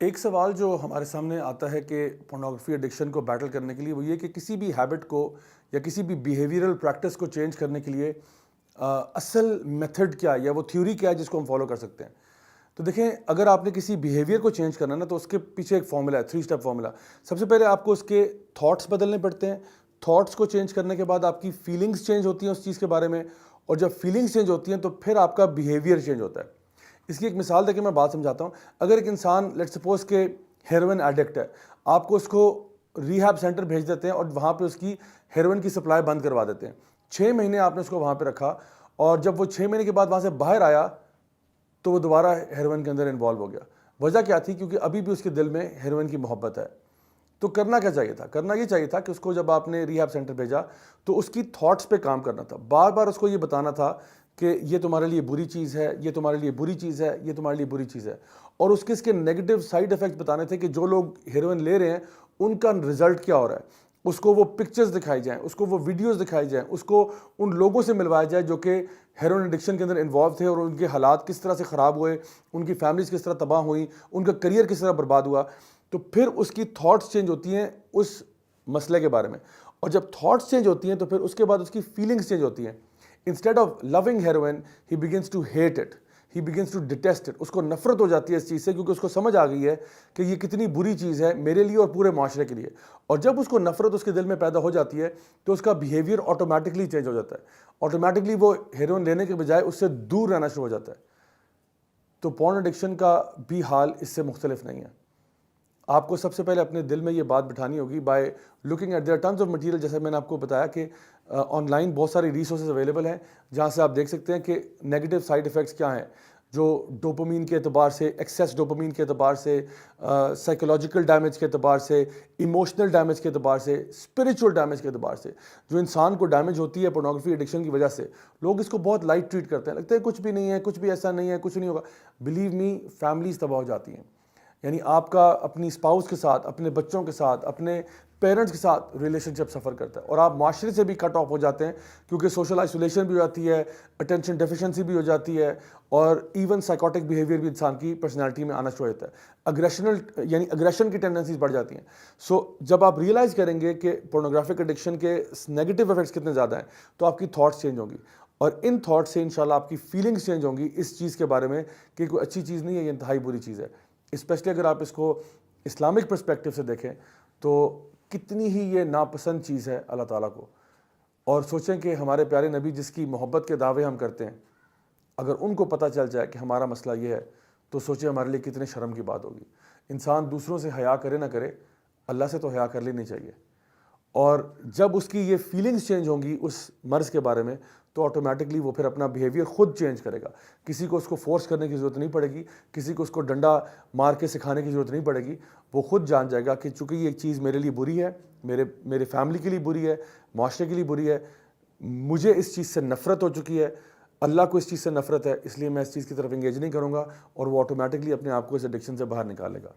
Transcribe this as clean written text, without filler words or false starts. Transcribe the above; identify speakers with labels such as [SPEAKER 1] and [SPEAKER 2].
[SPEAKER 1] ایک سوال جو ہمارے سامنے آتا ہے کہ پورنوگرافی ایڈکشن کو بیٹل کرنے کے لیے وہ یہ کہ کسی بھی ہیبٹ کو یا کسی بھی بیہیویئرل پریکٹس کو چینج کرنے کے لیے اصل میتھڈ کیا ہے یا وہ تھیوری کیا ہے جس کو ہم فالو کر سکتے ہیں. تو دیکھیں، اگر آپ نے کسی بیہیویئر کو چینج کرنا ہے نا تو اس کے پیچھے ایک فارمولا ہے، 3 اسٹیپ فارمولا. سب سے پہلے آپ کو اس کے تھاٹس بدلنے پڑتے ہیں. تھاٹس کو چینج کرنے کے بعد آپ کی فیلنگز چینج ہوتی ہیں اس چیز کے بارے میں، اور جب فیلنگز چینج ہوتی ہیں تو پھر آپ کا بیہیویئر چینج ہوتا ہے. اس کی ایک مثال دے کے میں بات سمجھاتا ہوں. اگر ایک انسان لیٹ سپوز کہ ہیروئن ایڈکٹ ہے، آپ کو اس کو ریہیب سینٹر بھیج دیتے ہیں اور وہاں پہ اس کی ہیروئن کی سپلائی بند کروا دیتے ہیں. 6 مہینے آپ نے اس کو وہاں پہ رکھا، اور جب وہ 6 مہینے کے بعد وہاں سے باہر آیا تو وہ دوبارہ ہیروئن کے اندر انوالو ہو گیا. وجہ کیا تھی؟ کیونکہ ابھی بھی اس کے دل میں ہیروئن کی محبت ہے. تو کرنا کیا چاہیے تھا؟ کرنا یہ چاہیے تھا کہ اس کو جب آپ نے ریہیب سینٹر بھیجا تو اس کی تھاٹس پہ کام کرنا تھا. بار بار اس کو یہ بتانا تھا کہ یہ تمہارے لیے بری چیز ہے، یہ تمہارے لیے بری چیز ہے، یہ تمہارے لیے بری چیز ہے. اور اس کے نیگیٹو سائیڈ ایفیکٹس بتانے تھے کہ جو لوگ ہیروئن لے رہے ہیں ان کا رزلٹ کیا ہو رہا ہے. اس کو وہ پکچرز دکھائی جائیں، اس کو وہ ویڈیوز دکھائی جائیں، اس کو ان لوگوں سے ملوایا جائے جو کہ ہیروئن ایڈکشن کے اندر انوالو تھے اور ان کے حالات کس طرح سے خراب ہوئے، ان کی فیملیز کس طرح تباہ ہوئیں، ان کا کریئر کس طرح برباد ہوا. تو پھر اس کی تھاٹس چینج ہوتی ہیں اس مسئلے کے بارے میں، اور جب تھاٹس چینج ہوتی ہیں تو پھر اس کے بعد اس کی فیلنگز چینج ہوتی ہیں. Instead of loving heroin he begins to hate it, he begins to detest it. اس کو نفرت ہو جاتی ہے اس چیز سے، کیونکہ اس کو سمجھ آ گئی ہے کہ یہ کتنی بری چیز ہے میرے لیے اور پورے معاشرے کے لیے. اور جب اس کو نفرت اس کے دل میں پیدا ہو جاتی ہے تو اس کا بیہیویئر آٹومیٹکلی چینج ہو جاتا ہے. آٹومیٹکلی وہ ہیروئن لینے کے بجائے اس سے دور رہنا شروع ہو جاتا ہے. تو پورن ایڈکشن کا بھی حال اس سے مختلف نہیں ہے. آپ کو سب سے پہلے اپنے دل میں یہ بات بٹھانی ہوگی by looking at their tons of material. جیسے میں نے آپ کو بتایا کہ آن لائن بہت ساری ریسورسز اویلیبل ہیں جہاں سے آپ دیکھ سکتے ہیں کہ نیگیٹو سائیڈ ایفیکٹس کیا ہیں، جو ڈوپامین کے اعتبار سے، ایکسیس ڈوپامین کے اعتبار سے، سائیکولوجیکل ڈیمیج کے اعتبار سے، ایموشنل ڈیمیج کے اعتبار سے، اسپریچول ڈیمیج کے اعتبار سے جو انسان کو ڈیمیج ہوتی ہے پورنوگرافی ایڈکشن کی وجہ سے. لوگ اس کو بہت لائٹ ٹریٹ کرتے ہیں، لگتا ہے کچھ بھی نہیں ہے، کچھ بھی ایسا نہیں ہے، کچھ نہیں ہوگا. بلیو می، فیملیز تباہ ہو جاتی ہیں. یعنی آپ کا اپنی اسپاؤس کے ساتھ، اپنے بچوں کے ساتھ، اپنے پیرنٹس کے ساتھ ریلیشن شپ سفر کرتا ہے، اور آپ معاشرے سے بھی کٹ آف ہو جاتے ہیں، کیونکہ سوشل آئسولیشن بھی ہو جاتی ہے، اٹینشن ڈیفیشنسی بھی ہو جاتی ہے، اور ایون سائیکوٹک بیہیویئر بھی انسان کی پرسنالٹی میں آنا شروع ہوتا ہے. اگریشن کی ٹینڈنسیز بڑھ جاتی ہیں. سو جب آپ ریئلائز کریں گے کہ پورنوگرافک ایڈکشن کے نیگیٹو ایفیکٹس کتنے زیادہ ہیں تو آپ کی تھاٹس چینج ہوں گی، اور ان تھاٹ سے انشاءاللہ آپ کی فیلنگس چینج ہوں گی اس چیز کے بارے میں کہ کوئی اچھی چیز نہیں ہے، یہ انتہائی بری چیز ہے. اسپیشلی اگر آپ اس کو اسلامک پرسپیکٹو سے دیکھیں تو کتنی ہی یہ ناپسند چیز ہے اللہ تعالیٰ کو. اور سوچیں کہ ہمارے پیارے نبی جس کی محبت کے دعوے ہم کرتے ہیں، اگر ان کو پتہ چل جائے کہ ہمارا مسئلہ یہ ہے تو سوچیں ہمارے لیے کتنے شرم کی بات ہوگی. انسان دوسروں سے حیا کرے نہ کرے، اللہ سے تو حیا کر لینی چاہیے. اور جب اس کی یہ فیلنگز چینج ہوں گی اس مرض کے بارے میں تو آٹومیٹکلی وہ پھر اپنا بیہیویئر خود چینج کرے گا. کسی کو اس کو فورس کرنے کی ضرورت نہیں پڑے گی، کسی کو اس کو ڈنڈا مار کے سکھانے کی ضرورت نہیں پڑے گی. وہ خود جان جائے گا کہ چونکہ یہ چیز میرے لیے بری ہے، میرے فیملی کے لیے بری ہے، معاشرے کے لیے بری ہے، مجھے اس چیز سے نفرت ہو چکی ہے، اللہ کو اس چیز سے نفرت ہے، اس لیے میں اس چیز کی طرف انگیج نہیں کروں گا، اور وہ آٹومیٹکلی اپنے آپ کو اس ایڈکشن سے باہر نکالے گا.